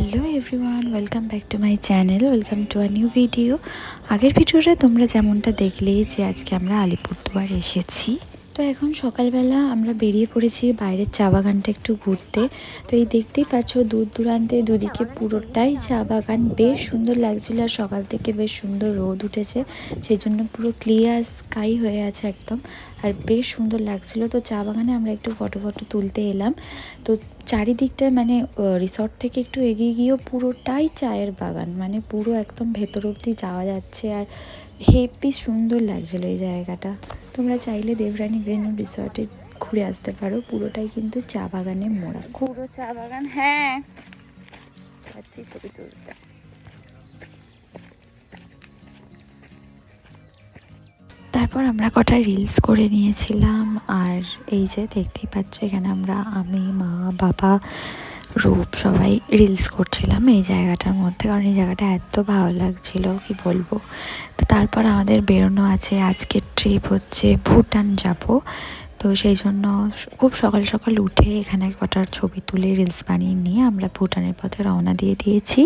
Hello everyone, welcome back to my channel, welcome to a new video. আগের ভিডিওটা তোমরা যেমনটা দেখলেই যে আজকে আমরা আলিপুরদুয়ার এসেছি। তো এখন সকালবেলা আমরা বেরিয়ে পড়েছি বাইরের চা বাগানটা একটু ঘুরতে। তো এই দেখতেই পাচ্ছ দূর দূরান্তে দুদিকে পুরোটাই চা বাগান, বেশ সুন্দর লাগছিল। আর সকাল থেকে বেশ সুন্দর রোদ উঠেছে, সেই জন্য পুরো ক্লিয়ার স্কাই হয়ে আছে একদম, আর বেশ সুন্দর লাগছিল। তো চা বাগানে আমরা একটু ফটো তুলতে এলাম। তো চারিদিকটা মানে রিসর্ট থেকে একটু এগিয়ে গিয়েও পুরোটাই চায়ের বাগান, মানে পুরো একদম ভেতর অবধি যাওয়া যাচ্ছে। আর হেবি সুন্দর লাগছিল এই জায়গাটা। তোমরা চাইলে দেবরানী গ্রিন রিসর্টে ঘুরে আসতে পারো, পুরোটাই কিন্তু চা বাগানে মোড়া, পুরো চা বাগান। হ্যাঁ, যাচ্ছি ছবি তুলতে। তারপর আমরা কটা রিলস করে নিয়েছিলাম। আর এই যে দেখতেই পাচ্ছ এখানে আমি, মা, বাবা, রূপ সবাই রিলস করছিলাম এই জায়গাটার মধ্যে, কারণ এই জায়গাটা এত ভালো লাগছিল কি বলবো। তো তারপর আমাদের বেরোনো আছে, আজকের ট্রিপ হচ্ছে ভুটান যাব। তো সেই জন্য খুব সকাল সকাল উঠে এখানে কটার ছবি তুলে রিলস বানিয়ে নিয়ে আমরা ভুটানের পথে রওনা দিয়ে দিয়েছি।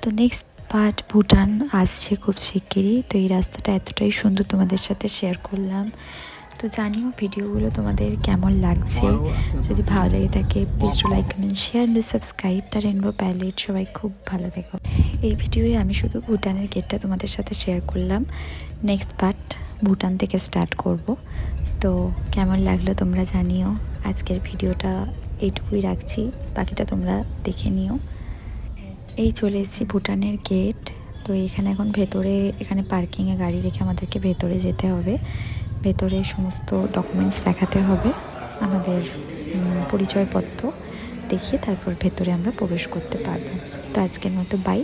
তো নেক্সট পার্ট ভুটান আসছে খুব শিগগিরই। তো এই রাস্তাটা এতটাই সুন্দর, তোমাদের সাথে শেয়ার করলাম। তো জানিও ভিডিওগুলো তোমাদের কেমন লাগছে। যদি ভালো লেগে থাকে please to like, comment, share and subscribe the rainbow palette. সবাই খুব ভালো থেকো। এই ভিডিওয়ে আমি শুধু ভুটানের গেটটা তোমাদের সাথে শেয়ার করলাম, নেক্সট পার্ট ভুটান থেকে স্টার্ট করব। তো কেমন লাগলো তোমরা জানিও। আজকের ভিডিওটা এইটুকুই রাখছি, বাকিটা তোমরা দেখে নিও। এই চলে এসেছি ভুটানের গেট। তো এখানে এখন ভেতরে, এখানে পার্কিংয়ে গাড়ি রেখে আমাদেরকে ভেতরে যেতে হবে। ভেতরে সমস্ত ডকুমেন্টস দেখাতে হবে, আমাদের পরিচয়পত্র দেখিয়ে তারপর ভেতরে আমরা প্রবেশ করতে পারবো। তো আজকের মতো বাই।